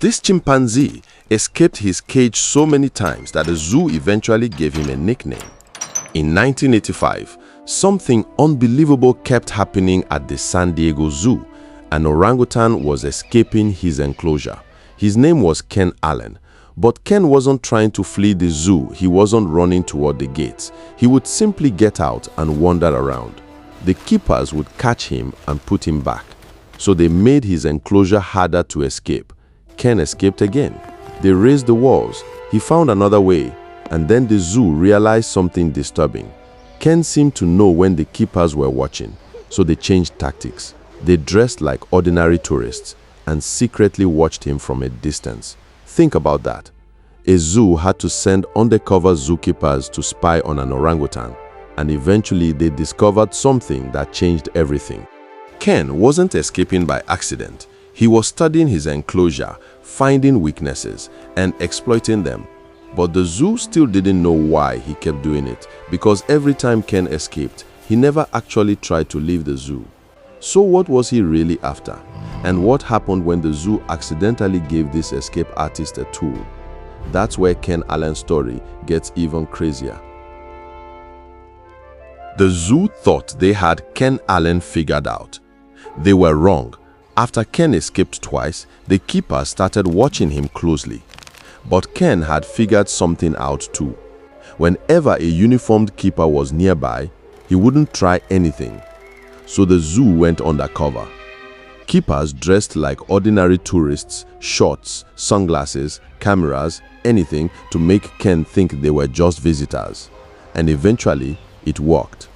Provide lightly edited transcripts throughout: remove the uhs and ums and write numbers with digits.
This chimpanzee escaped his cage so many times that the zoo eventually gave him a nickname. In 1985, something unbelievable kept happening at the San Diego Zoo. An orangutan was escaping his enclosure. His name was Ken Allen. But Ken wasn't trying to flee the zoo. He wasn't running toward the gates. He would simply get out and wander around. The keepers would catch him and put him back. So they made his enclosure harder to escape. Ken escaped again. They raised the walls. He found another way. And then the zoo realized something disturbing. Ken seemed to know when the keepers were watching. So they changed tactics. They dressed like ordinary tourists and secretly watched him from a distance. Think about that. A zoo had to send undercover zookeepers to spy on an orangutan, and eventually they discovered something that changed everything. Ken wasn't escaping by accident. He was studying his enclosure, finding weaknesses, and exploiting them. But the zoo still didn't know why he kept doing it, because every time Ken escaped, he never actually tried to leave the zoo. So what was he really after? And what happened when the zoo accidentally gave this escape artist a tool? That's where Ken Allen's story gets even crazier. The zoo thought they had Ken Allen figured out. They were wrong. After Ken escaped twice, the keepers started watching him closely. But Ken had figured something out too. Whenever a uniformed keeper was nearby, he wouldn't try anything. So the zoo went undercover. Keepers dressed like ordinary tourists, shorts, sunglasses, cameras, anything to make Ken think they were just visitors. And eventually, it worked.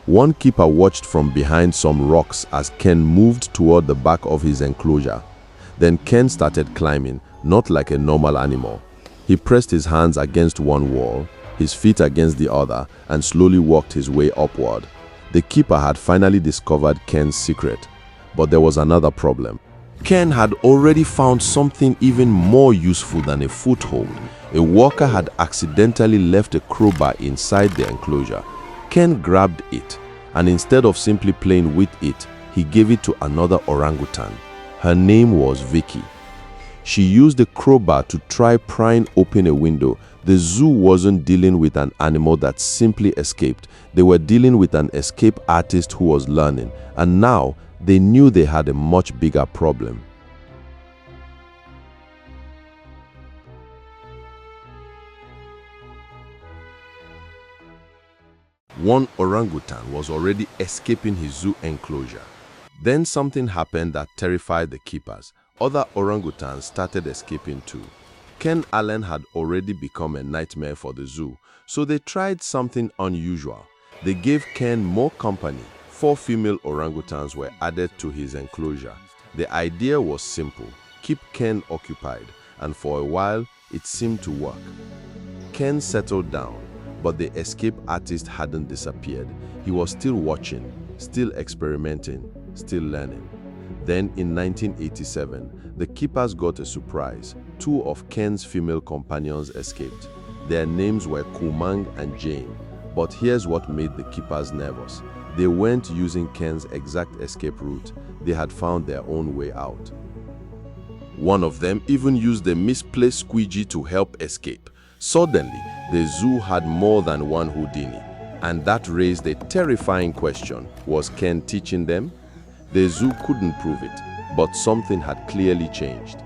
One keeper watched from behind some rocks as Ken moved toward the back of his enclosure. Then Ken started climbing, not like a normal animal. He pressed his hands against one wall, his feet against the other, and slowly walked his way upward. The keeper had finally discovered Ken's secret. But there was another problem. Ken had already found something even more useful than a foothold. A worker had accidentally left a crowbar inside the enclosure. Ken grabbed it, and instead of simply playing with it, he gave it to another orangutan. Her name was Vicky. She used the crowbar to try prying open a window. The zoo wasn't dealing with an animal that simply escaped. They were dealing with an escape artist who was learning, and now they knew they had a much bigger problem. One orangutan was already escaping his zoo enclosure. Then something happened that terrified the keepers. Other orangutans started escaping too. Ken Allen had already become a nightmare for the zoo, so they tried something unusual. They gave Ken more company. 4 female orangutans were added to his enclosure. The idea was simple: keep Ken occupied, and for a while, it seemed to work. Ken settled down, but the escape artist hadn't disappeared. He was still watching, still experimenting, still learning. Then in 1987, the keepers got a surprise. 2 of Ken's female companions escaped. Their names were Kumang and Jane. But here's what made the keepers nervous. They weren't using Ken's exact escape route. They had found their own way out. One of them even used a misplaced squeegee to help escape. Suddenly, the zoo had more than one Houdini. And that raised a terrifying question. Was Ken teaching them? The zoo couldn't prove it, but something had clearly changed.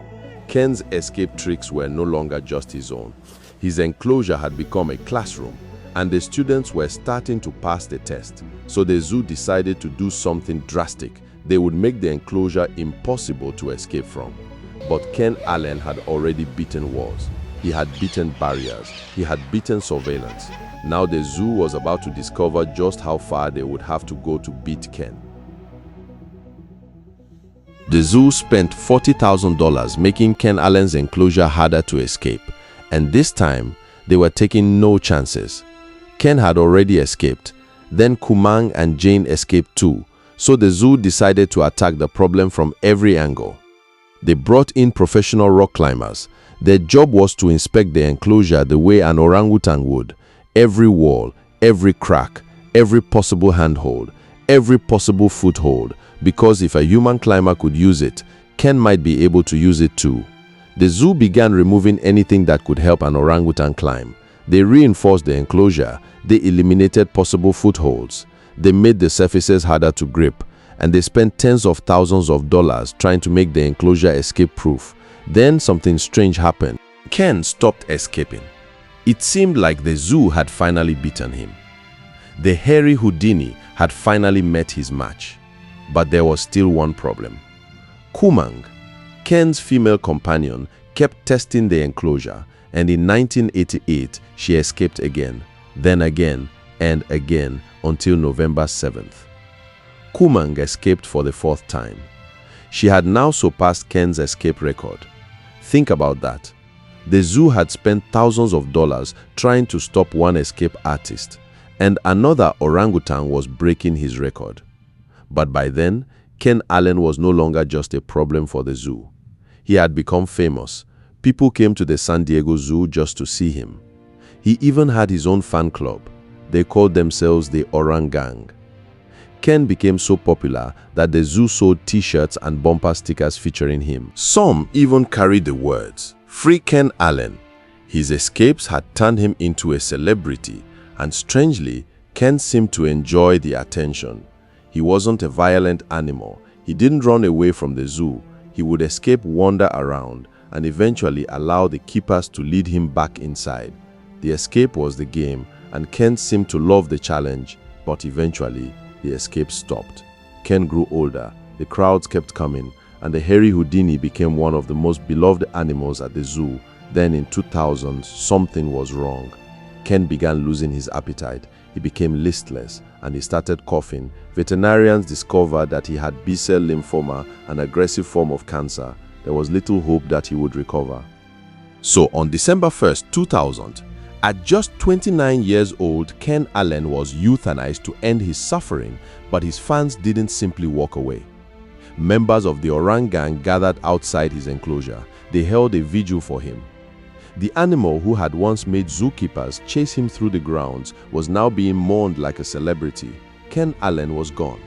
Ken's escape tricks were no longer just his own. His enclosure had become a classroom, and the students were starting to pass the test. So the zoo decided to do something drastic. They would make the enclosure impossible to escape from. But Ken Allen had already beaten walls. He had beaten barriers. He had beaten surveillance. Now the zoo was about to discover just how far they would have to go to beat Ken. The zoo spent $40,000 making Ken Allen's enclosure harder to escape. And this time, they were taking no chances. Ken had already escaped. Then Kumang and Jane escaped too. So the zoo decided to attack the problem from every angle. They brought in professional rock climbers. Their job was to inspect the enclosure the way an orangutan would. Every wall, every crack, every possible handhold, every possible foothold. Because if a human climber could use it, Ken might be able to use it too. The zoo began removing anything that could help an orangutan climb. They reinforced the enclosure, they eliminated possible footholds, they made the surfaces harder to grip, and they spent tens of thousands of dollars trying to make the enclosure escape-proof. Then something strange happened. Ken stopped escaping. It seemed like the zoo had finally beaten him. The hairy Houdini had finally met his match. But there was still one problem. Kumang, Ken's female companion, kept testing the enclosure, and in 1988 she escaped again, then again, and again until November 7th. Kumang escaped for the fourth time. She had now surpassed Ken's escape record. Think about that. The zoo had spent thousands of dollars trying to stop one escape artist, and another orangutan was breaking his record. But by then, Ken Allen was no longer just a problem for the zoo. He had become famous. People came to the San Diego Zoo just to see him. He even had his own fan club. They called themselves the Orang Gang. Ken became so popular that the zoo sold t-shirts and bumper stickers featuring him. Some even carried the words, "Free Ken Allen." His escapes had turned him into a celebrity, and strangely, Ken seemed to enjoy the attention. He wasn't a violent animal. He didn't run away from the zoo. He would escape, wander around, and eventually allow the keepers to lead him back inside. The escape was the game, and Ken seemed to love the challenge, but eventually, the escape stopped. Ken grew older, the crowds kept coming, and the hairy Houdini became one of the most beloved animals at the zoo. Then in 2000, something was wrong. Ken began losing his appetite. He became listless, and he started coughing. Veterinarians discovered that he had B-cell lymphoma, an aggressive form of cancer. There was little hope that he would recover. So on December 1st, 2000, at just 29 years old, Ken Allen was euthanized to end his suffering, but his fans didn't simply walk away. Members of the Orang Gang gathered outside his enclosure. They held a vigil for him. The animal who had once made zookeepers chase him through the grounds was now being mourned like a celebrity. Ken Allen was gone.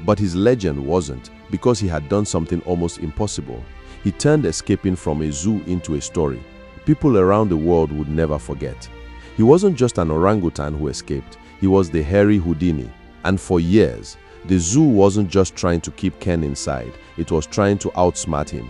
But his legend wasn't, because he had done something almost impossible. He turned escaping from a zoo into a story people around the world would never forget. He wasn't just an orangutan who escaped, he was the hairy Houdini. And for years, the zoo wasn't just trying to keep Ken inside, it was trying to outsmart him.